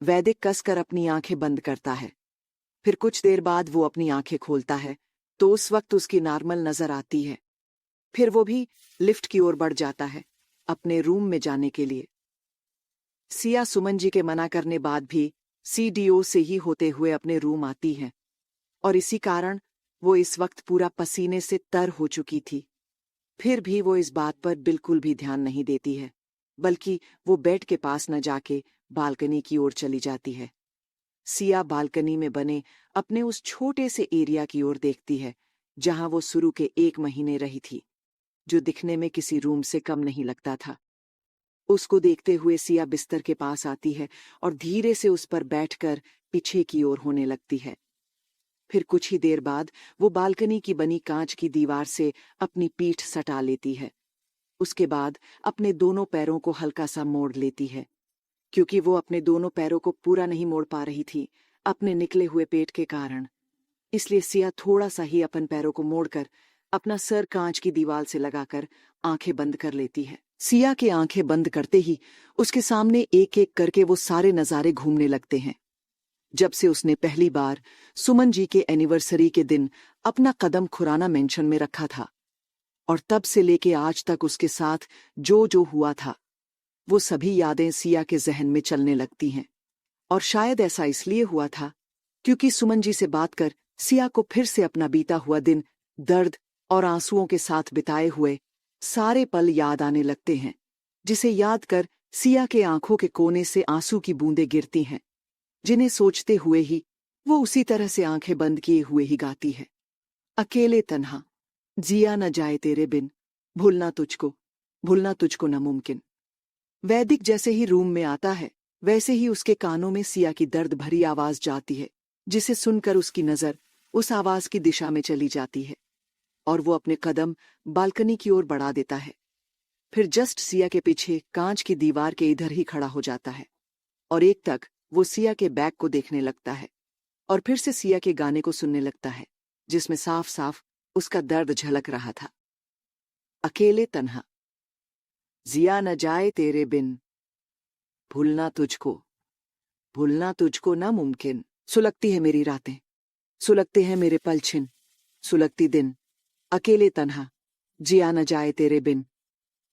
वैदिक कसकर अपनी आंखें बंद करता है। फिर कुछ देर बाद वो अपनी आंखें खोलता है तो उस वक्त उसकी नॉर्मल नजर आती है। फिर वो भी लिफ्ट की ओर बढ़ जाता है अपने रूम में जाने के लिए। सिया सुमन जी के मना करने बाद भी सीडीओ से ही होते हुए अपने रूम आती है और इसी कारण वो इस वक्त पूरा पसीने से तर हो चुकी थी। फिर भी वो इस बात पर बिल्कुल भी ध्यान नहीं देती है, बल्कि वो बेड के पास न जाके बालकनी की ओर चली जाती है। सिया बालकनी में बने अपने उस छोटे से एरिया की ओर देखती है जहां वो शुरू के 1 महीने रही थी, जो दिखने में किसी रूम से कम नहीं लगता था। उसको देखते हुए सिया बिस्तर के पास आती है और धीरे से उस पर बैठकर पीछे की ओर होने लगती है। फिर कुछ ही देर बाद वो बालकनी की बनी कांच की दीवार से अपनी पीठ सटा लेती है। उसके बाद अपने दोनों पैरों को हल्का सा मोड़ लेती है, क्योंकि वो अपने दोनों पैरों को पूरा नहीं मोड़ पा रही थी अपने निकले हुए पेट के कारण। इसलिए सिया थोड़ा सा ही अपन पैरों को मोड़कर अपना सर कांच की दीवार से लगाकर आंखें बंद कर लेती है। सिया के आंखें बंद करते ही उसके सामने एक एक करके वो सारे नजारे घूमने लगते हैं। जब से उसने पहली बार सुमन जी के एनिवर्सरी के दिन अपना कदम खुराना मेंशन में रखा था, और तब से लेके आज तक उसके साथ जो जो हुआ था वो सभी यादें सिया के जहन में चलने लगती हैं। और शायद ऐसा इसलिए हुआ था क्योंकि सुमन जी से बात कर सिया को फिर से अपना बीता हुआ दिन, दर्द और आंसुओं के साथ बिताए हुए सारे पल याद आने लगते हैं, जिसे याद कर सिया के आंखों के कोने से आंसू की बूंदें गिरती हैं, जिन्हें सोचते हुए ही वो उसी तरह से आंखें बंद किए हुए ही गाती है। अकेले तन्हा, जिया न जाए तेरे बिन, भूलना तुझको नामुमकिन। वैदिक जैसे ही रूम में आता है वैसे ही उसके कानों में सिया की दर्द भरी आवाज जाती है, जिसे सुनकर उसकी नजर उस आवाज की दिशा में चली जाती है और वो अपने कदम बालकनी की ओर बढ़ा देता है। फिर जस्ट सिया के पीछे कांच की दीवार के इधर ही खड़ा हो जाता है और एक तक वो सिया के बैग को देखने लगता है और फिर से सिया के गाने को सुनने लगता है, जिसमें साफ साफ उसका दर्द झलक रहा था। अकेले तन्हा, जिया न जाए तेरे बिन, भूलना तुझको नामुमकिन। सुलगती है मेरी रातें, सुलगते हैं मेरे पल छिन, सुलगती दिन, अकेले तन्हा, जिया न जाए तेरे बिन,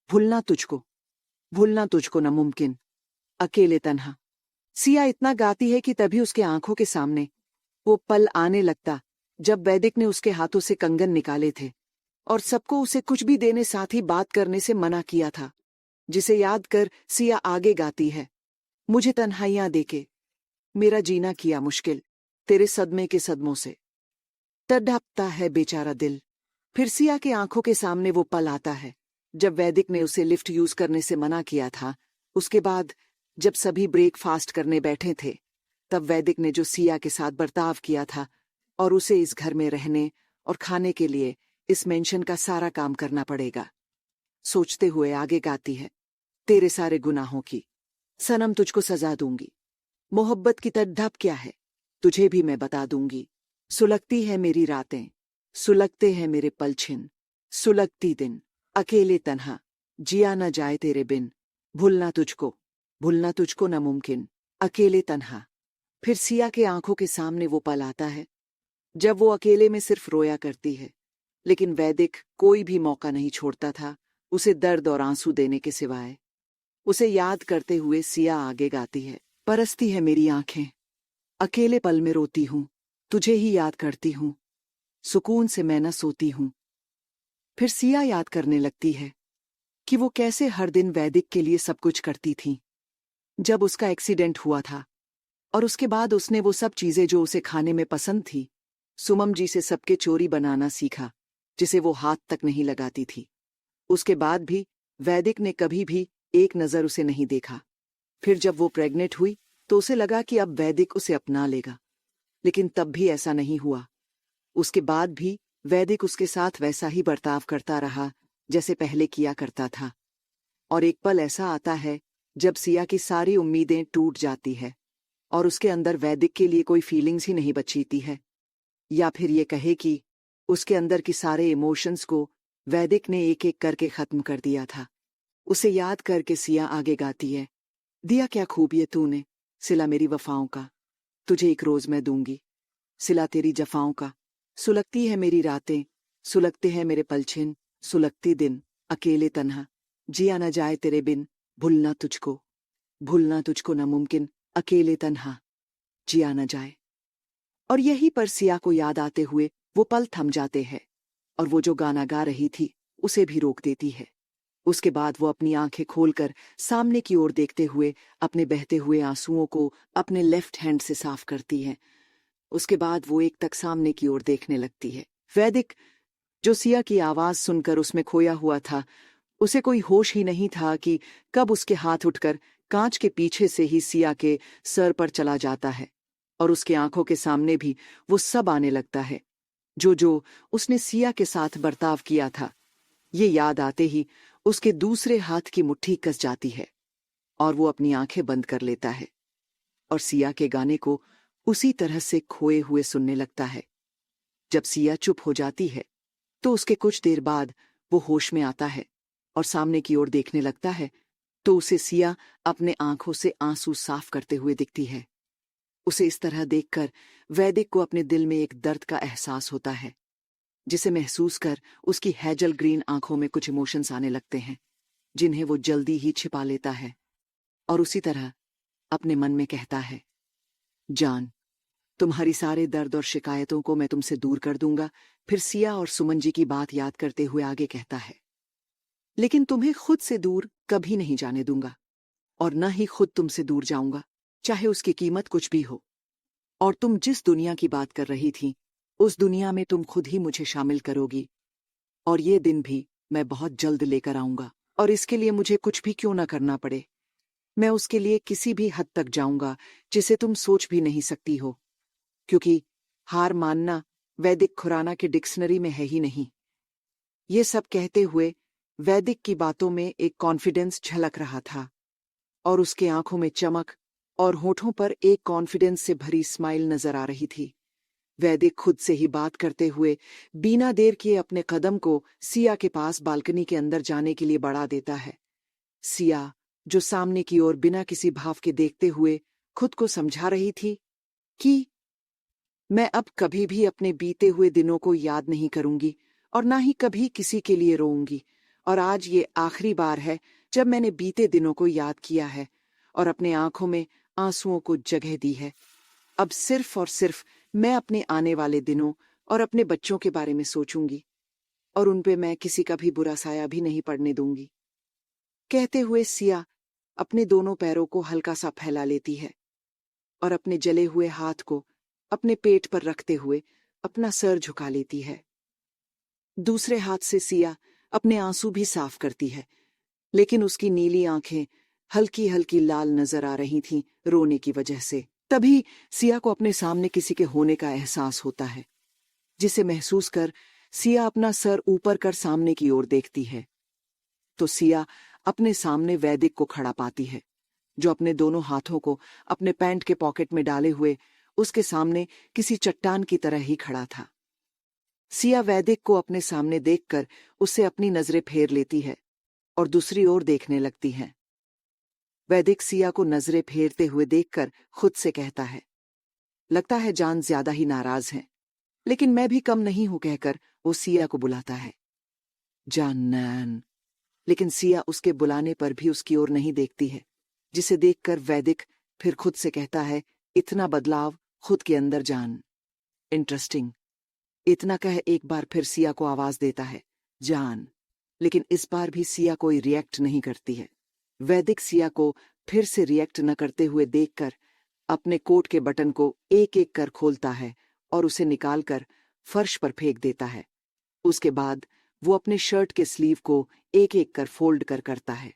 भूलना तुझको नामुमकिन, अकेले तन्हा। सिया इतना गाती है कि तभी उसके आंखों के सामने वो पल आने लगता जब वैदिक ने उसके हाथों से कंगन निकाले थे और सबको उसे कुछ भी देने साथ ही बात करने से मना किया था, जिसे याद कर सिया आगे गाती है। मुझे तन्हाइयां देके मेरा जीना किया मुश्किल, तेरे सदमे के सदमों से तड़पता है बेचारा दिल। फिर सिया के आंखों के सामने वो पल आता है जब वैदिक ने उसे लिफ्ट यूज करने से मना किया था। उसके बाद जब सभी ब्रेकफास्ट करने बैठे थे तब वैदिक ने जो सिया के साथ बर्ताव किया था और उसे इस घर में रहने और खाने के लिए इस मेंशन का सारा काम करना पड़ेगा। सोचते हुए आगे गाती है, तेरे सारे गुनाहों की सनम तुझको सजा दूंगी, मोहब्बत की तड़प क्या है तुझे भी मैं बता दूंगी। सुलगती है मेरी रातें, सुलगते हैं मेरे पल छिन, सुलगती दिन, अकेले तन्हा, जिया न जाए तेरे बिन, भूलना तुझको नामुमकिन, अकेले तन्हा। फिर सिया के आंखों के सामने वो पल आता है जब वो अकेले में सिर्फ रोया करती है, लेकिन वैदिक कोई भी मौका नहीं छोड़ता था उसे दर्द और आंसू देने के सिवाय। उसे याद करते हुए सिया आगे गाती है, परसती है मेरी आंखें, अकेले पल में रोती हूं, तुझे ही याद करती हूं, सुकून से मैं न सोती हूं। फिर सिया याद करने लगती है कि वो कैसे हर दिन वैदिक के लिए सब कुछ करती थी। जब उसका एक्सीडेंट हुआ था और उसके बाद उसने वो सब चीजें जो उसे खाने में पसंद थी सुमन जी से सबके चोरी बनाना सीखा, जिसे वो हाथ तक नहीं लगाती थी। उसके बाद भी वैदिक ने कभी भी एक नजर उसे नहीं देखा। फिर जब वो प्रेग्नेंट हुई तो उसे लगा कि अब वैदिक उसे अपना लेगा, लेकिन तब भी ऐसा नहीं हुआ। उसके बाद भी वैदिक उसके साथ वैसा ही बर्ताव करता रहा जैसे पहले किया करता था। और एक पल ऐसा आता है जब सिया की सारी उम्मीदें टूट जाती है और उसके अंदर वैदिक के लिए कोई फीलिंग्स ही नहीं बचीती है, या फिर ये कहे कि उसके अंदर की सारे इमोशंस को वैदिक ने एक एक करके खत्म कर दिया था। उसे याद करके सिया आगे गाती है, दिया क्या खूब ये तूने, सिला मेरी वफाओं का, तुझे एक रोज मैं दूंगी। सिला तेरी जफाओं का, सुलगती है मेरी रातें, सुलगते हैं मेरे पलछिन, सुलगती दिन, अकेले तन्हा, जिया न जाए तेरे बिन, भूलना तुझको नामुमकिन, अकेले तन्हा, जिया न जाए। और यहीं पर सिया को याद आते हुए वो पल थम जाते हैं और वो जो गाना गा रही थी उसे भी रोक देती है। उसके बाद वो अपनी आंखें खोलकर सामने की ओर देखते हुए अपने बहते हुए आंसुओं को अपने लेफ्ट हैंड से साफ करती है। उसके बाद वो एक तक सामने की ओर देखने लगती है। वैदिक, जो सिया की आवाज सुनकर उसमें खोया हुआ था, उसे कोई होश ही नहीं था कि कब उसके हाथ उठकर कांच के पीछे से ही सिया के सर पर चला जाता है और उसके आंखों के सामने भी वो सब आने लगता है जो जो उसने सिया के साथ बर्ताव किया था। ये याद आते ही उसके दूसरे हाथ की मुट्ठी कस जाती है और वो अपनी आंखें बंद कर लेता है और सिया के गाने को उसी तरह से खोए हुए सुनने लगता है। जब सिया चुप हो जाती है तो उसके कुछ देर बाद वो होश में आता है और सामने की ओर देखने लगता है तो उसे सिया अपने आंखों से आंसू साफ करते हुए दिखती है। उसे इस तरह देखकर वैदिक को अपने दिल में एक दर्द का एहसास होता है जिसे महसूस कर उसकी हैजल ग्रीन आंखों में कुछ इमोशंस आने लगते हैं जिन्हें वो जल्दी ही छिपा लेता है और उसी तरह अपने मन में कहता है, जान, तुम्हारी सारे दर्द और शिकायतों को मैं तुमसे दूर कर दूंगा। फिर सिया और सुमन जी की बात याद करते हुए आगे कहता है, लेकिन तुम्हें खुद से दूर कभी नहीं जाने दूंगा और न ही खुद तुमसे दूर जाऊंगा, चाहे उसकी कीमत कुछ भी हो। और तुम जिस दुनिया की बात कर रही थी उस दुनिया में तुम खुद ही मुझे शामिल करोगी और ये दिन भी मैं बहुत जल्द लेकर आऊंगा और इसके लिए मुझे कुछ भी क्यों ना करना पड़े, मैं उसके लिए किसी भी हद तक जाऊंगा जिसे तुम सोच भी नहीं सकती हो, क्योंकि हार मानना वैदिक खुराना के डिक्शनरी में है ही नहीं। ये सब कहते हुए वैदिक की बातों में एक कॉन्फिडेंस झलक रहा था और उसके आंखों में चमक और होठों पर एक कॉन्फिडेंस से भरी स्माइल नजर आ रही थी। वैदिक खुद से ही बात करते हुए बिना देर किए अपने कदम को सिया के पास बालकनी के अंदर जाने के लिए बढ़ा देता है। सिया, जो सामने की ओर बिना किसी भाव के देखते हुए खुद को समझा रही थी कि मैं अब कभी भी अपने बीते हुए दिनों को याद नहीं करूंगी और ना ही कभी किसी के लिए रोऊंगी, और आज ये आखिरी बार है जब मैंने बीते दिनों को याद किया है और अपने आंखों में आंसुओं को जगह दी है। अब सिर्फ और सिर्फ मैं अपने आने वाले दिनों और अपने बच्चों के बारे में सोचूंगी और उन पे मैं किसी का भी बुरा साया भी नहीं पड़ने दूंगी। कहते हुए सिया अपने दोनों पैरों को हल्का सा फैला लेती है और अपने जले हुए हाथ को अपने पेट पर रखते हुए अपना सर झुका लेती है। दूसरे हाथ से सिया अपने आंसू भी साफ करती है, लेकिन उसकी नीली आंखें हल्की हल्की लाल नजर आ रही थीं रोने की वजह से। तभी सिया को अपने सामने किसी के होने का एहसास होता है, जिसे महसूस कर सिया अपना सर ऊपर कर सामने की ओर देखती है तो सिया अपने सामने वैदिक को खड़ा पाती है, जो अपने दोनों हाथों को अपने पैंट के पॉकेट में डाले हुए उसके सामने किसी चट्टान की तरह ही खड़ा था। सिया वैदिक को अपने सामने देखकर उससे अपनी नजरें फेर लेती है और दूसरी ओर देखने लगती है। वैदिक सिया को नजरें फेरते हुए देखकर खुद से कहता है, लगता है जान ज्यादा ही नाराज है, लेकिन मैं भी कम नहीं हूं, कहकर वो सिया को बुलाता है, जानन। लेकिन सिया उसके बुलाने पर भी उसकी ओर नहीं देखती है, जिसे देखकर वैदिक फिर खुद से कहता है, इतना बदलाव खुद के अंदर जान, इंटरेस्टिंग। इतना कह एक बार फिर सिया को आवाज देता है, जान। लेकिन इस बार भी सिया कोई रिएक्ट नहीं करती है। वैदिक सिया को फिर से रिएक्ट न करते हुए देखकर अपने कोट के बटन को एक एक कर खोलता है और उसे निकालकर फर्श पर फेंक देता है। उसके बाद वो अपने शर्ट के स्लीव को एक एक कर फोल्ड करता है।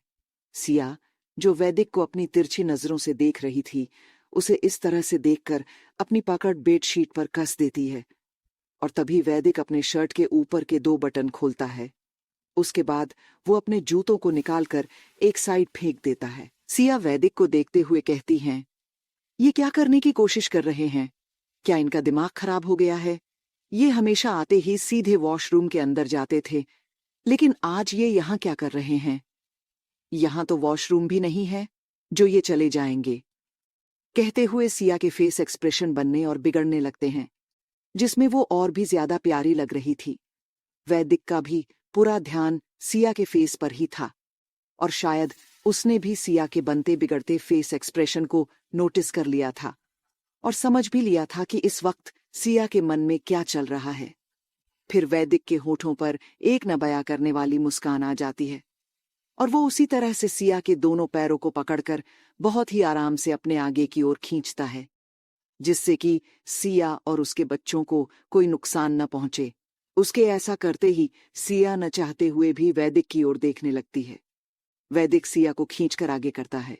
सिया, जो वैदिक को अपनी तिरछी नजरों से देख रही थी, उसे इस तरह से देखकर अपनी पकड़ बेडशीट पर कस देती है और तभी वैदिक अपने शर्ट के ऊपर के 2 बटन खोलता है। उसके बाद वो अपने जूतों को निकालकर एक साइड फेंक देता है। सिया वैदिक को देखते हुए कहती हैं, ये क्या करने की कोशिश कर रहे हैं? क्या इनका दिमाग खराब हो गया है? ये हमेशा आते ही सीधे वॉशरूम के अंदर जाते थे, लेकिन आज ये यहाँ क्या कर रहे हैं? यहाँ तो वॉशरूम भी नहीं है जो ये चले जाएंगे। कहते हुए सिया के फेस एक्सप्रेशन बनने और बिगड़ने लगते हैं, जिसमें वो और भी ज्यादा प्यारी लग रही थी। वैदिक का भी पूरा ध्यान सिया के फेस पर ही था, और शायद उसने भी सिया के बनते बिगड़ते फेस एक्सप्रेशन को नोटिस कर लिया था और समझ भी लिया था कि इस वक्त सिया के मन में क्या चल रहा है। फिर वैदिक के होठों पर एक न बयां करने वाली मुस्कान आ जाती है और वो उसी तरह से सिया के दोनों पैरों को पकड़कर बहुत ही आराम से अपने आगे की ओर खींचता है, जिससे कि सिया और उसके बच्चों को कोई नुकसान न पहुंचे। उसके ऐसा करते ही सिया न चाहते हुए भी वैदिक की ओर देखने लगती है। वैदिक सिया को खींचकर आगे करता है।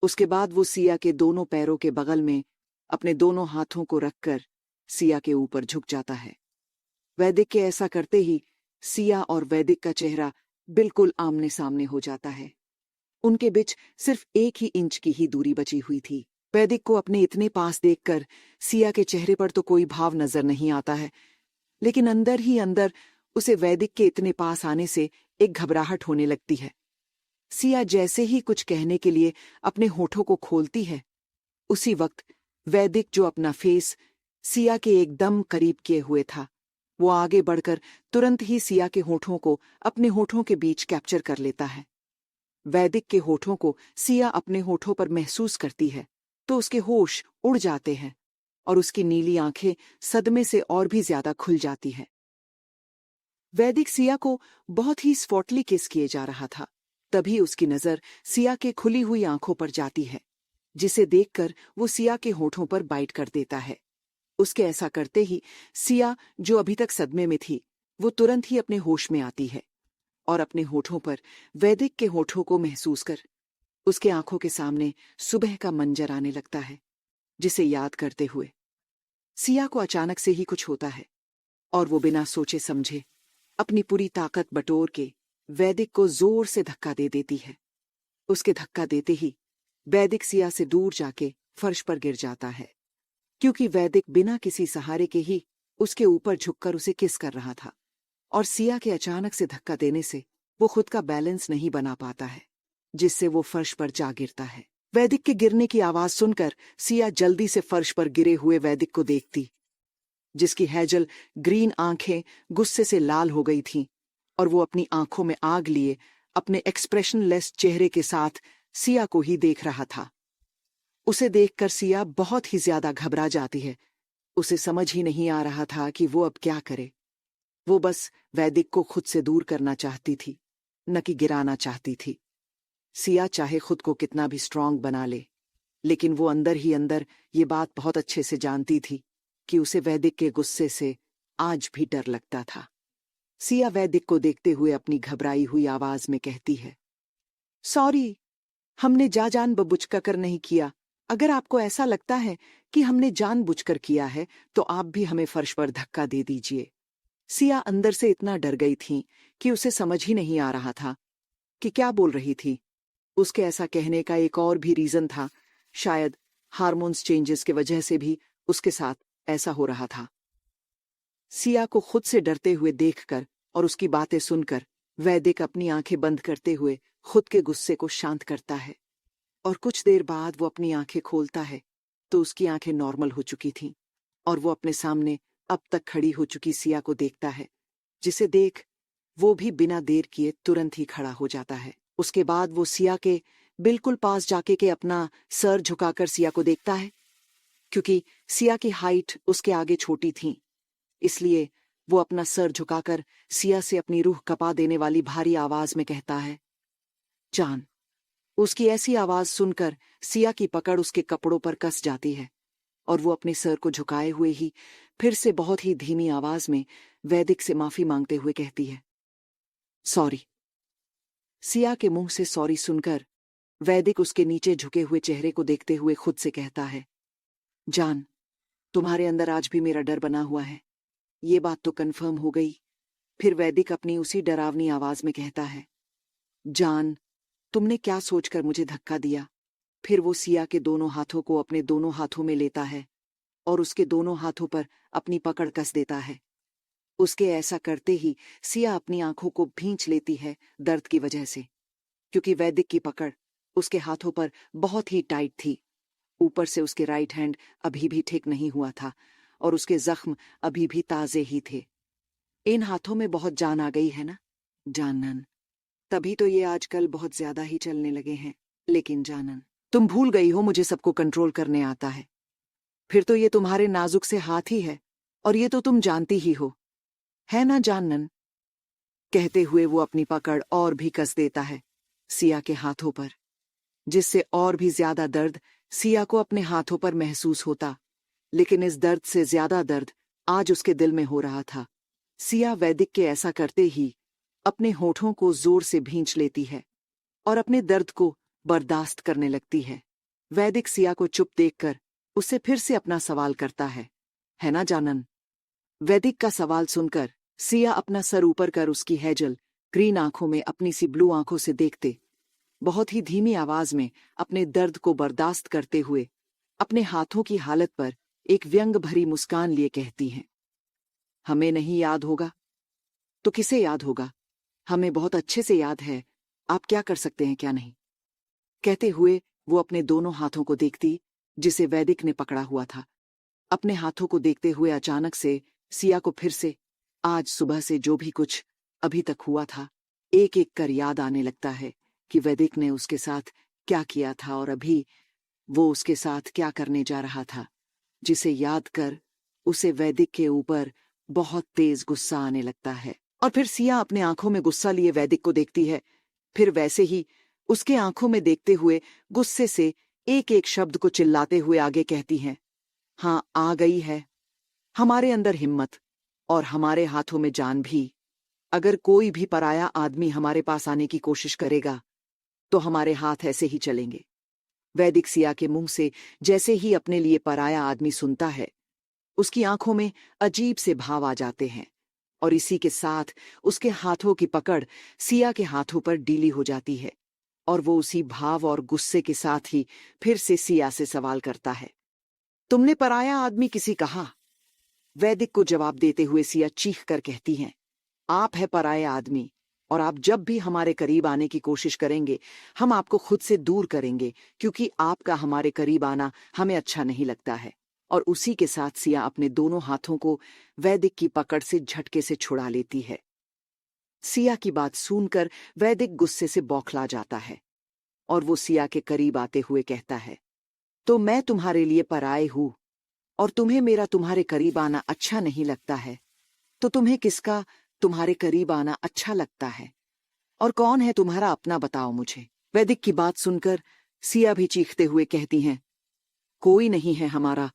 उसके बाद वो सिया के दोनों पैरों के बगल में अपने दोनों हाथों को रखकर सिया के ऊपर झुक जाता है। वैदिक के ऐसा करते ही सिया और वैदिक का चेहरा बिल्कुल आमने सामने हो जाता है। उनके बीच सिर्फ 1 इंच की ही दूरी बची हुई थी। वैदिक को अपने इतने पास देखकर सिया के चेहरे पर तो कोई भाव नजर नहीं आता है, लेकिन अंदर ही अंदर उसे वैदिक के इतने पास आने से एक घबराहट होने लगती है। सिया जैसे ही कुछ कहने के लिए अपने होठों को खोलती है, उसी वक्त वैदिक जो अपना फेस सिया के एकदम करीब किए हुए था, वो आगे बढ़कर तुरंत ही सिया के होठों को अपने होठों के बीच कैप्चर कर लेता है। वैदिक के होठों को सिया अपने होठों पर महसूस करती है तो उसके होश उड़ जाते हैं और उसकी नीली आंखें सदमे से और भी ज्यादा खुल जाती हैं। वैदिक सिया को बहुत ही स्पॉटली किस किए जा रहा था, तभी उसकी नजर सिया के खुली हुई आंखों पर जाती है, जिसे देखकर वो सिया के होठों पर बाइट कर देता है। उसके ऐसा करते ही सिया, जो अभी तक सदमे में थी, वो तुरंत ही अपने होश में आती है और अपने होठों पर वैदिक के होठों को महसूस कर उसके आंखों के सामने सुबह का मंजर आने लगता है, जिसे याद करते हुए सिया को अचानक से ही कुछ होता है और वो बिना सोचे समझे अपनी पूरी ताकत बटोर के वैदिक को जोर से धक्का दे देती है। उसके धक्का देते ही वैदिक सिया से दूर जाके फर्श पर गिर जाता है, क्योंकि वैदिक बिना किसी सहारे के ही उसके ऊपर झुककर उसे किस कर रहा था और सिया के अचानक से धक्का देने से वो खुद का बैलेंस नहीं बना पाता है, जिससे वो फर्श पर जा गिरता है। वैदिक के गिरने की आवाज सुनकर सिया जल्दी से फर्श पर गिरे हुए वैदिक को देखती, जिसकी हेजल ग्रीन आंखें गुस्से से लाल हो गई थीं और वो अपनी आंखों में आग लिए अपने एक्सप्रेशनलेस चेहरे के साथ सिया को ही देख रहा था। उसे देखकर सिया बहुत ही ज्यादा घबरा जाती है। उसे समझ ही नहीं आ रहा था कि वो अब क्या करे। वो बस वैदिक को खुद से दूर करना चाहती थी, न कि गिराना चाहती थी। सिया चाहे खुद को कितना भी स्ट्रांग बना ले, लेकिन वो अंदर ही अंदर ये बात बहुत अच्छे से जानती थी कि उसे वैदिक के गुस्से से आज भी डर लगता था। सिया वैदिक को देखते हुए अपनी घबराई हुई आवाज में कहती है, सॉरी, हमने जानबूझकर नहीं किया। अगर आपको ऐसा लगता है कि हमने जानबूझकर किया है तो आप भी हमें फर्श पर धक्का दे दीजिए। सिया अंदर से इतना डर गई थी कि उसे समझ ही नहीं आ रहा था कि क्या बोल रही थी। उसके ऐसा कहने का एक और भी रीजन था, शायद हार्मोन्स चेंजेस के वजह से भी उसके साथ ऐसा हो रहा था। सिया को खुद से डरते हुए देखकर और उसकी बातें सुनकर वैदिक अपनी आंखें बंद करते हुए खुद के गुस्से को शांत करता है और कुछ देर बाद वो अपनी आंखें खोलता है तो उसकी आंखें नॉर्मल हो चुकी थीं और वो अपने सामने अब तक खड़ी हो चुकी सिया को देखता है, जिसे देख वो भी बिना देर किए तुरंत ही खड़ा हो जाता है। उसके बाद वो सिया के बिल्कुल पास जाके के अपना सर झुकाकर सिया को देखता है, क्योंकि सिया की हाइट उसके आगे छोटी थी, इसलिए वो अपना सर झुकाकर सिया से अपनी रूह कपा देने वाली भारी आवाज में कहता है, जान। उसकी ऐसी आवाज सुनकर सिया की पकड़ उसके कपड़ों पर कस जाती है और वो अपने सर को झुकाए हुए ही फिर से बहुत ही धीमी आवाज में वैदिक से माफी मांगते हुए कहती है, सॉरी। सिया के मुंह से सॉरी सुनकर वैदिक उसके नीचे झुके हुए चेहरे को देखते हुए खुद से कहता है, जान, तुम्हारे अंदर आज भी मेरा डर बना हुआ है, ये बात तो कंफर्म हो गई। फिर वैदिक अपनी उसी डरावनी आवाज में कहता है, जान, तुमने क्या सोचकर मुझे धक्का दिया। फिर वो सिया के दोनों हाथों को अपने दोनों हाथों में लेता है और उसके दोनों हाथों पर अपनी पकड़ कस देता है। उसके ऐसा करते ही सिया अपनी आंखों को भींच लेती है दर्द की वजह से, क्योंकि वैदिक की पकड़ उसके हाथों पर बहुत ही टाइट थी। ऊपर से उसके राइट हैंड अभी भी ठीक नहीं हुआ था और उसके जख्म अभी भी ताजे ही थे। इन हाथों में बहुत जान आ गई है ना जानन, तभी तो ये आजकल बहुत ज्यादा ही चलने लगे हैं। लेकिन जानन, तुम भूल गई हो मुझे सबको कंट्रोल करने आता है। फिर तो ये तुम्हारे नाजुक से हाथ ही है, और ये तो तुम जानती ही हो, है ना जानन? कहते हुए वो अपनी पकड़ और भी कस देता है सिया के हाथों पर, जिससे और भी ज्यादा दर्द सिया को अपने हाथों पर महसूस होता। लेकिन इस दर्द से ज्यादा दर्द आज उसके दिल में हो रहा था। सिया वैदिक के ऐसा करते ही अपने होठों को जोर से भींच लेती है और अपने दर्द को बर्दाश्त करने लगती है। वैदिक सिया को चुप देखकर उससे फिर से अपना सवाल करता है ना जानन? वैदिक का सवाल सुनकर सिया अपना सर ऊपर कर उसकी हेजल ग्रीन आंखों में अपनी सी ब्लू आंखों से देखते बहुत ही धीमी आवाज में अपने दर्द को बर्दाश्त करते हुए अपने हाथों की हालत पर एक व्यंग भरी मुस्कान लिए कहती हैं, हमें नहीं याद होगा तो किसे याद होगा? हमें बहुत अच्छे से याद है, आप क्या कर सकते हैं क्या नहीं। कहते हुए वो अपने दोनों हाथों को देखती जिसे वैदिक ने पकड़ा हुआ था। अपने हाथों को देखते हुए अचानक से सिया को फिर से आज सुबह से जो भी कुछ अभी तक हुआ था एक एक कर याद आने लगता है कि वैदिक ने उसके साथ क्या किया था और अभी वो उसके साथ क्या करने जा रहा था, जिसे याद कर उसे वैदिक के ऊपर बहुत तेज गुस्सा आने लगता है। और फिर सिया अपने आंखों में गुस्सा लिए वैदिक को देखती है, फिर वैसे ही उसके आंखों में देखते हुए गुस्से से एक एक शब्द को चिल्लाते हुए आगे कहती है, हाँ आ गई है हमारे अंदर हिम्मत और हमारे हाथों में जान भी। अगर कोई भी पराया आदमी हमारे पास आने की कोशिश करेगा तो हमारे हाथ ऐसे ही चलेंगे। वैदिक सिया के मुंह से जैसे ही अपने लिए पराया आदमी सुनता है उसकी आंखों में अजीब से भाव आ जाते हैं और इसी के साथ उसके हाथों की पकड़ सिया के हाथों पर ढीली हो जाती है और वो उसी भाव और गुस्से के साथ ही फिर से सिया से सवाल करता है, तुमने पराया आदमी किसी कहा? वैदिक को जवाब देते हुए सिया चीख कर कहती हैं, आप है पराया आदमी और आप जब भी हमारे करीब आने की कोशिश करेंगे हम आपको खुद से दूर करेंगे, क्योंकि आपका हमारे करीब आना हमें अच्छा नहीं लगता है। और उसी के साथ सिया अपने दोनों हाथों को वैदिक की पकड़ से झटके से छुड़ा लेती है। सिया की बात सुनकर वैदिक गुस्से से बौखला जाता है और वो सिया के करीब आते हुए कहता है, तो मैं तुम्हारे लिए पराये हूं और तुम्हें मेरा तुम्हारे करीब आना अच्छा नहीं लगता है, तो तुम्हें किसका तुम्हारे करीब आना अच्छा लगता है? और कौन है तुम्हारा अपना बताओ मुझे। वैदिक की बात सुनकर सिया भी चीखते हुए कहती हैं, कोई नहीं है हमारा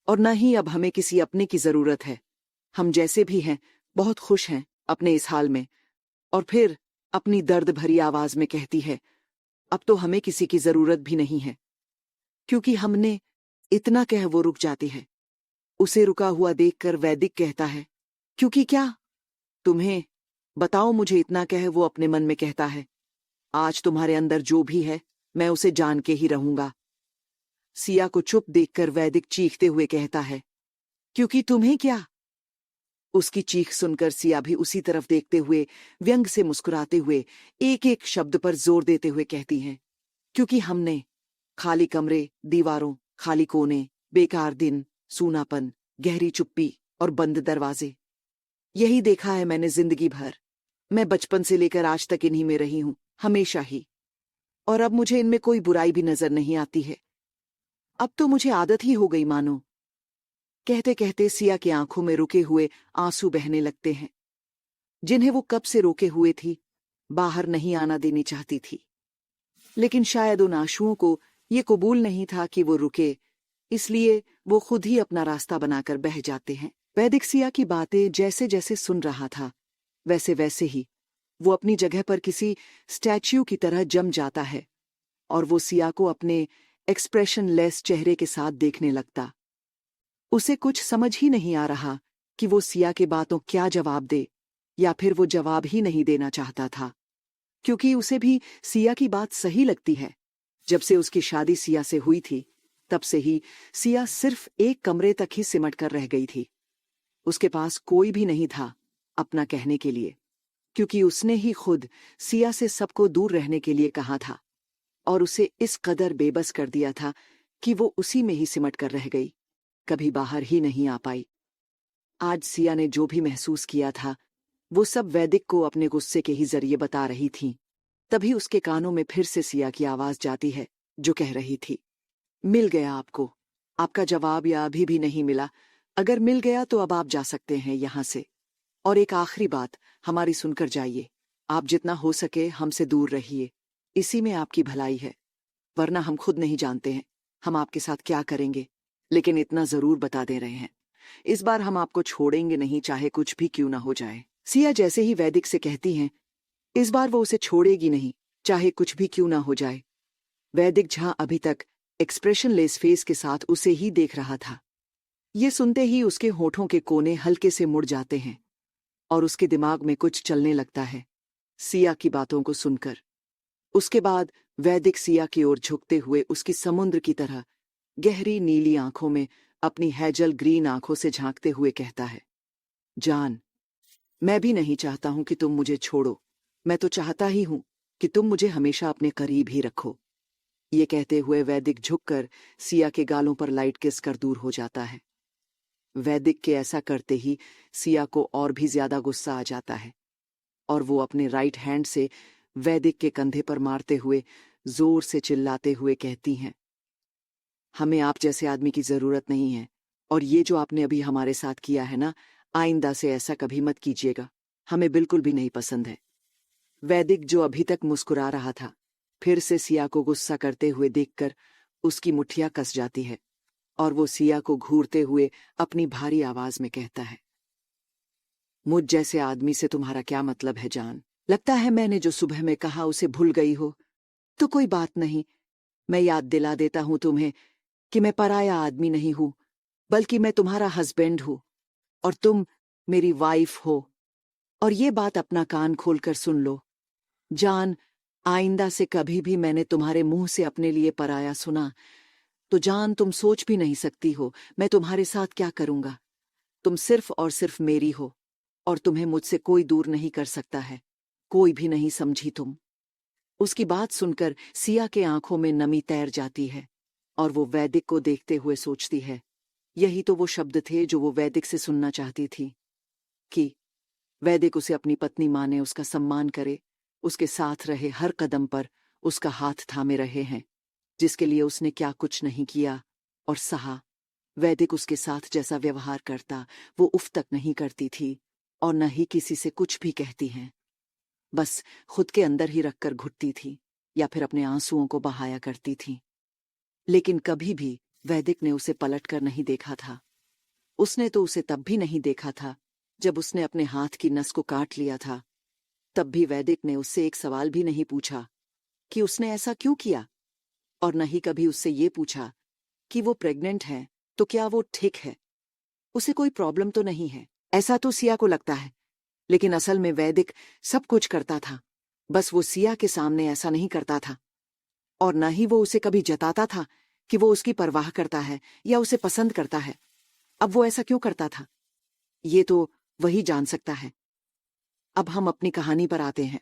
और न ही अब हमें किसी अपने की जरूरत है। हम जैसे भी हैं बहुत खुश हैं अपने इस हाल में। और फिर अपनी दर्द भरी आवाज में कहती है, अब तो हमें किसी की जरूरत भी नहीं है, क्योंकि हमने इतना कह वो रुक जाती है। उसे रुका हुआ देखकर वैदिक कहता है, क्योंकि क्या? तुम्हें बताओ मुझे, इतना कह वो अपने मन में कहता है, आज तुम्हारे अंदर जो भी है मैं उसे जान के ही रहूंगा। सिया को चुप देखकर वैदिक चीखते हुए कहता है, क्योंकि तुम्हें क्या? उसकी चीख सुनकर सिया भी उसी तरफ देखते हुए व्यंग से मुस्कुराते हुए एक एक शब्द पर जोर देते हुए कहती हैं, क्योंकि हमने खाली कमरे, दीवारों, खाली कोने, बेकार दिन, सूनापन, गहरी चुप्पी और बंद दरवाजे, यही देखा है मैंने जिंदगी भर। मैं बचपन से लेकर आज तक इन्हीं में रही हूं, हमेशा ही। और अब मुझे इनमें कोई बुराई भी नजर नहीं आती है। अब तो मुझे आदत ही हो गई मानो। कहते कहते सिया की आंखों में रुके हुए आंसू बहने लगते हैं, जिन्हें वो कब से रोके हुए थी, बाहर नहीं आना देनी चाहती थी। लेकिन शायद उन आंसुओं को ये कबूल नहीं था कि वो रुके, इसलिए वो खुद ही अपना रास्ता बनाकर बह जाते हैं। वैदिक सिया की बातें जैसे जैसे सुन रहा था वैसे वैसे ही वो अपनी जगह पर किसी स्टैच्यू की तरह जम जाता है और वो सिया को अपने एक्सप्रेशनलेस चेहरे के साथ देखने लगता। उसे कुछ समझ ही नहीं आ रहा कि वो सिया के बातों क्या जवाब दे, या फिर वो जवाब ही नहीं देना चाहता था, क्योंकि उसे भी सिया की बात सही लगती है। जब से उसकी शादी सिया से हुई थी तब से ही सिया सिर्फ एक कमरे तक ही सिमट कर रह गई थी। उसके पास कोई भी नहीं था अपना कहने के लिए, क्योंकि उसने ही खुद सिया से सबको दूर रहने के लिए कहा था और उसे इस कदर बेबस कर दिया था कि वो उसी में ही सिमट कर रह गई, कभी बाहर ही नहीं आ पाई। आज सिया ने जो भी महसूस किया था वो सब वैदिक को अपने गुस्से के ही जरिए बता रही थी। तभी उसके कानों में फिर से सिया की आवाज जाती है जो कह रही थी, मिल गया आपको, आपका जवाब या अभी भी नहीं मिला? अगर मिल गया तो अब आप जा सकते हैं यहां से। और एक आखिरी बात हमारी सुनकर जाइए, आप जितना हो सके हमसे दूर रहिए, इसी में आपकी भलाई है। वरना हम खुद नहीं जानते हैं हम आपके साथ क्या करेंगे, लेकिन इतना जरूर बता दे रहे हैं, इस बार हम आपको छोड़ेंगे नहीं, चाहे कुछ भी क्यों ना हो जाए। सिया जैसे ही वैदिक से कहती हैं इस बार वो उसे छोड़ेगी नहीं, चाहे कुछ भी क्यों ना हो जाए, वैदिक जहां अभी तक एक्सप्रेशनलेस फेस के साथ उसे ही देख रहा था, ये सुनते ही उसके होठों के कोने हल्के से मुड़ जाते हैं और उसके दिमाग में कुछ चलने लगता है सिया की बातों को सुनकर। उसके बाद वैदिक सिया की ओर झुकते हुए उसकी समुद्र की तरह गहरी नीली आंखों में अपनी हैजल ग्रीन आंखों से झांकते हुए कहता है, जान, मैं भी नहीं चाहता हूं कि तुम मुझे छोड़ो, मैं तो चाहता ही हूं कि तुम मुझे हमेशा अपने करीब ही रखो। ये कहते हुए वैदिक झुककर सिया के गालों पर लाइट किस कर दूर हो जाता है। वैदिक के ऐसा करते ही सिया को और भी ज्यादा गुस्सा आ जाता है और वो अपने राइट हैंड से वैदिक के कंधे पर मारते हुए जोर से चिल्लाते हुए कहती हैं, हमें आप जैसे आदमी की जरूरत नहीं है, और ये जो आपने अभी हमारे साथ किया है ना, आइंदा से ऐसा कभी मत कीजिएगा, हमें बिल्कुल भी नहीं पसंद है। वैदिक जो अभी तक मुस्कुरा रहा था फिर से सिया को गुस्सा करते हुए देखकर उसकी मुट्ठियां कस जाती है और वो सिया को घूरते हुए अपनी भारी आवाज में कहता है, मुझ जैसे आदमी से तुम्हारा क्या मतलब है जान? लगता है मैंने जो सुबह में कहा उसे भूल गई हो। तो कोई बात नहीं, मैं याद दिला देता हूं तुम्हें कि मैं पराया आदमी नहीं हूं, बल्कि मैं तुम्हारा हस्बैंड हूं और तुम मेरी वाइफ हो। और ये बात अपना कान खोलकर सुन लो जान, आइंदा से कभी भी मैंने तुम्हारे मुंह से अपने लिए पराया सुना तो जान तुम सोच भी नहीं सकती हो मैं तुम्हारे साथ क्या करूंगा। तुम सिर्फ और सिर्फ मेरी हो और तुम्हें मुझसे कोई दूर नहीं कर सकता है, कोई भी नहीं, समझी तुम? उसकी बात सुनकर सिया के आंखों में नमी तैर जाती है और वो वैदिक को देखते हुए सोचती है, यही तो वो शब्द थे जो वो वैदिक से सुनना चाहती थी, कि वैदिक उसे अपनी पत्नी माने, उसका सम्मान करे, उसके साथ रहे, हर कदम पर उसका हाथ थामे रहे हैं, जिसके लिए उसने क्या कुछ नहीं किया और सहा। वैदिक उसके साथ जैसा व्यवहार करता वो उफ तक नहीं करती थी और न ही किसी से कुछ भी कहती हैं, बस खुद के अंदर ही रखकर घुटती थी या फिर अपने आंसुओं को बहाया करती थी। लेकिन कभी भी वैदिक ने उसे पलटकर नहीं देखा था। उसने तो उसे तब भी नहीं देखा था जब उसने अपने हाथ की नस को काट लिया था। तब भी वैदिक ने उससे एक सवाल भी नहीं पूछा कि उसने ऐसा क्यों किया, और न ही कभी उससे ये पूछा कि वो प्रेग्नेंट है तो क्या वो ठीक है, उसे कोई प्रॉब्लम तो नहीं है। ऐसा तो सिया को लगता है, लेकिन असल में वैदिक सब कुछ करता था, बस वो सिया के सामने ऐसा नहीं करता था और न ही वो उसे कभी जताता था कि वो उसकी परवाह करता है या उसे पसंद करता है। अब वो ऐसा क्यों करता था ये तो वही जान सकता है। अब हम अपनी कहानी पर आते हैं।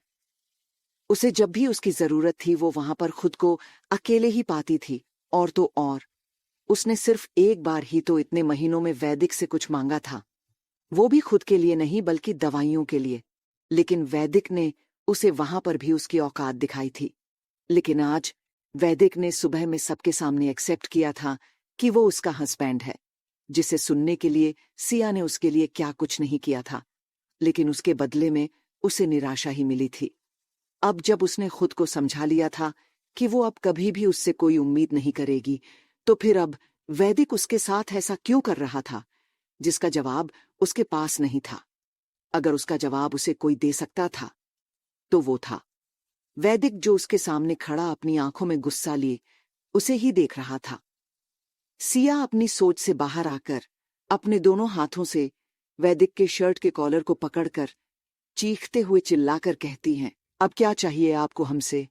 उसे जब भी उसकी जरूरत थी वो वहां पर खुद को अकेले ही पाती थी, और तो और उसने सिर्फ एक बार ही तो इतने महीनों में वैदिक से कुछ मांगा था, वो भी खुद के लिए नहीं बल्कि दवाइयों के लिए। लेकिन वैदिक ने उसे वहां पर भी उसकी औकात दिखाई थी। लेकिन आज वैदिक ने सुबह में सबके सामने एक्सेप्ट किया था कि वो उसका हस्बैंड है, जिसे सुनने के लिए सिया ने उसके लिए क्या कुछ नहीं किया था, लेकिन उसके बदले में उसे निराशा ही मिली थी। अब जब उसने खुद को समझा लिया था कि वो अब कभी भी उससे कोई उम्मीद नहीं करेगी, तो फिर अब वैदिक उसके साथ ऐसा क्यों कर रहा था, जिसका जवाब उसके पास नहीं था। अगर उसका जवाब उसे कोई दे सकता था तो वो था वैदिक, जो उसके सामने खड़ा अपनी आंखों में गुस्सा लिए उसे ही देख रहा था। सिया अपनी सोच से बाहर आकर अपने दोनों हाथों से वैदिक के शर्ट के कॉलर को पकड़कर चीखते हुए चिल्लाकर कहती हैं, अब क्या चाहिए आपको हमसे?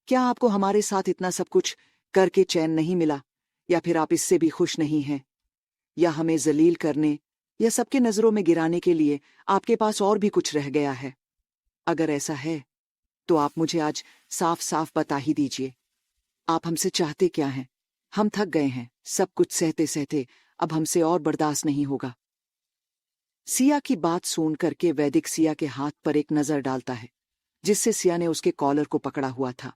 क्या आपको हमारे साथ इतना सब कुछ करके चैन नहीं मिला, या फिर आप इससे भी खुश नहीं हैं, या हमें जलील करने या सबके नजरों में गिराने के लिए आपके पास और भी कुछ रह गया है? अगर ऐसा है तो आप मुझे आज साफ साफ बता ही दीजिए, आप हमसे चाहते क्या हैं? हम थक गए हैं, सब कुछ सहते सहते, अब हमसे और बर्दाश्त नहीं होगा। सिया की बात सुन करके वैदिक सिया के हाथ पर एक नजर डालता है, जिससे सिया ने उसके कॉलर को पकड़ा हुआ था।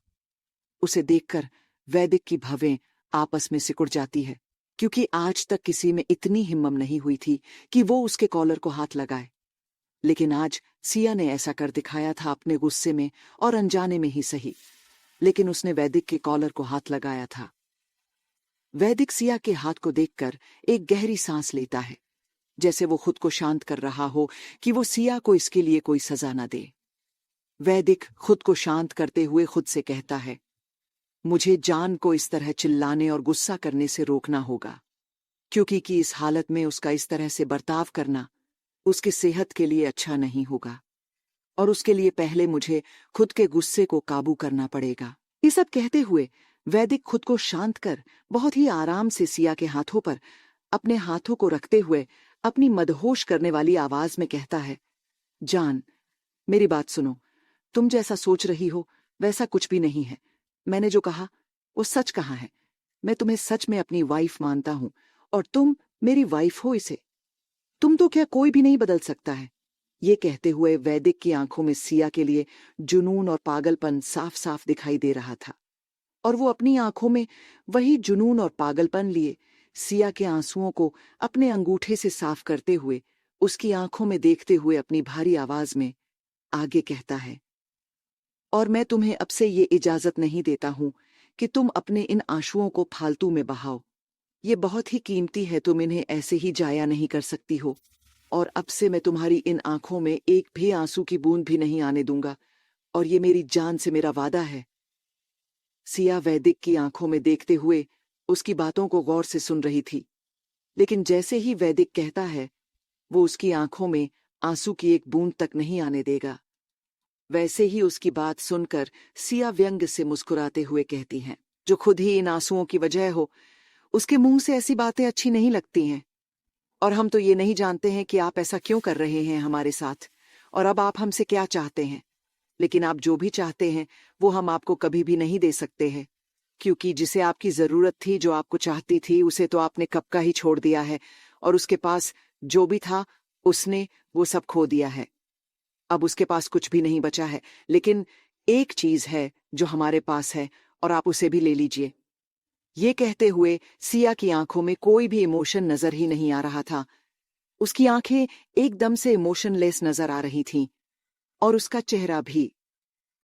उसे देखकर वैदिक की भवें आपस में सिकुड़ जाती है, क्योंकि आज तक किसी में इतनी हिम्मत नहीं हुई थी कि वो उसके कॉलर को हाथ लगाए। लेकिन आज सिया ने ऐसा कर दिखाया था, अपने गुस्से में और अनजाने में ही सही, लेकिन उसने वैदिक के कॉलर को हाथ लगाया था। वैदिक सिया के हाथ को देखकर एक गहरी सांस लेता है, जैसे वो खुद को शांत कर रहा हो कि वो सिया को इसके लिए कोई सजा न दे। वैदिक खुद को शांत करते हुए खुद से कहता है, मुझे जान को इस तरह चिल्लाने और गुस्सा करने से रोकना होगा, क्योंकि कि इस हालत में उसका इस तरह से बर्ताव करना उसकी सेहत के लिए अच्छा नहीं होगा, और उसके लिए पहले मुझे खुद के गुस्से को काबू करना पड़ेगा। ये सब कहते हुए वैदिक खुद को शांत कर बहुत ही आराम से सिया के हाथों पर अपने हाथों को रखते हुए अपनी मदहोश करने वाली आवाज में कहता है, जान, मेरी बात सुनो। तुम जैसा सोच रही हो वैसा कुछ भी नहीं है। मैंने जो कहा वो सच कहा है। मैं तुम्हें सच में अपनी वाइफ मानता हूं और तुम मेरी वाइफ हो। इसे तुम तो क्या कोई भी नहीं बदल सकता है। ये कहते हुए वैदिक की आंखों में सिया के लिए जुनून और पागलपन साफ साफ दिखाई दे रहा था, और वो अपनी आंखों में वही जुनून और पागलपन लिए सिया के आंसुओं को अपने अंगूठे से साफ करते हुए उसकी आंखों में देखते हुए अपनी भारी आवाज में आगे कहता है, और मैं तुम्हें अब से ये इजाजत नहीं देता हूं कि तुम अपने इन आंसुओं को फालतू में बहाओ। ये बहुत ही कीमती है, तुम इन्हें ऐसे ही जाया नहीं कर सकती हो, और अब से मैं तुम्हारी इन आंखों में एक भी आंसू की बूंद भी नहीं आने दूंगा, और ये मेरी जान से मेरा वादा है। सिया वैदिक की आंखों में देखते हुए उसकी बातों को गौर से सुन रही थी, लेकिन जैसे ही वैदिक कहता है वो उसकी आंखों में आंसू की एक बूंद तक नहीं आने देगा, वैसे ही उसकी बात सुनकर सिया व्यंग से मुस्कुराते हुए कहती हैं, जो खुद ही इन आंसुओं की वजह हो, उसके मुंह से ऐसी बातें अच्छी नहीं लगती हैं, और हम तो ये नहीं जानते हैं कि आप ऐसा क्यों कर रहे हैं हमारे साथ, और अब आप हमसे क्या चाहते हैं। लेकिन आप जो भी चाहते हैं वो हम आपको कभी भी नहीं दे सकते हैं, क्योंकि जिसे आपकी जरूरत थी, जो आपको चाहती थी, उसे तो आपने कब का ही छोड़ दिया है, और उसके पास जो भी था उसने वो सब खो दिया है। अब उसके पास कुछ भी नहीं बचा है, लेकिन एक चीज है जो हमारे पास है, और आप उसे भी ले लीजिए। ये कहते हुए सिया की आंखों में कोई भी इमोशन नजर ही नहीं आ रहा था। उसकी आंखें एकदम से इमोशनलेस नजर आ रही थीं, और उसका चेहरा भी।